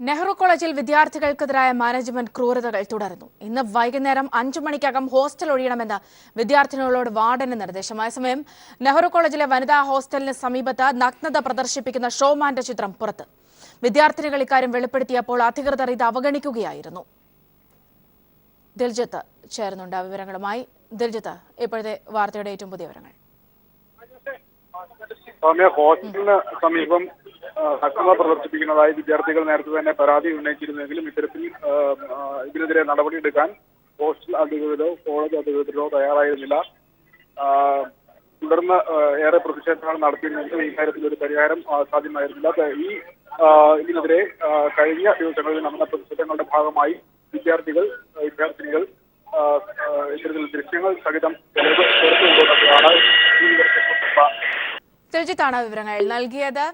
നെഹ്റു കോളേജിൽ വിദ്യാർത്ഥികൾക്കെതിരായ മാനേജ്മെന്റ് ക്രൂരതകൾ തുടരുന്നു. ഇന്ന് വൈകുന്നേരം 5 മണിക്കകം ഹോസ്റ്റൽ ഒഴിയണമെന്ന് വിദ്യാർത്ഥിനികളോട് വാർഡന് നിർദ്ദേശം. അതേസമയം നെഹ്റു കോളേജിലെ വനിതാ ഹോസ്റ്റലിന് സമീപത്ത് നഗ്നത പ്രദർശിപ്പിക്കുന്ന ഷോമാന്റെ ചിത്രം പുറത്ത്. വിദ്യാർത്ഥിനികൾ ഇക്കാര്യം വെളിപ്പെടുത്തിയപ്പോൾ അധികൃതർ ഇത് അവഗണിക്കുകയായിരുന്നു. ദിൽജിത്ത് ചേർന്നുണ്ട് വിവരങ്ങളുമായി. ദിൽജിത്ത്, ഇപ്പോഴത്തെ വാർത്തയുടെ ഏറ്റവും പുതിയ വിവരങ്ങൾ. ഹോസ്റ്റലിന് സമീപം നഗ്നത പ്രദർശിപ്പിക്കുന്നതായി വിദ്യാർത്ഥികൾ നേരത്തെ തന്നെ പരാതി ഉന്നയിച്ചിരുന്നെങ്കിലും ഇത്തരത്തിൽ ഇതിനെതിരെ നടപടിയെടുക്കാൻ ഹോസ്റ്റൽ അധികൃതരോ കോളേജ് അധികൃതരോ തയ്യാറായിരുന്നില്ല. തുടർന്ന് ഏറെ പ്രതിഷേധങ്ങൾ നടത്തിയിരുന്നെങ്കിലും ഇക്കാര്യത്തിൽ ഒരു പരിഹാരം സാധ്യമായിരുന്നില്ല. ഇതിനെതിരെ കഴിഞ്ഞ ദിവസങ്ങളിൽ നടന്ന പ്രതിഷേധങ്ങളുടെ ഭാഗമായി വിദ്യാർത്ഥിനികൾ ഇത്തരത്തിൽ ദൃശ്യങ്ങൾ സഹിതം തെളിവ് ചേർത്തുകൊണ്ടുവന്നപ്പോഴാണ് ദിൽജിത്താണ് വിവരങ്ങൾ നൽകിയത്.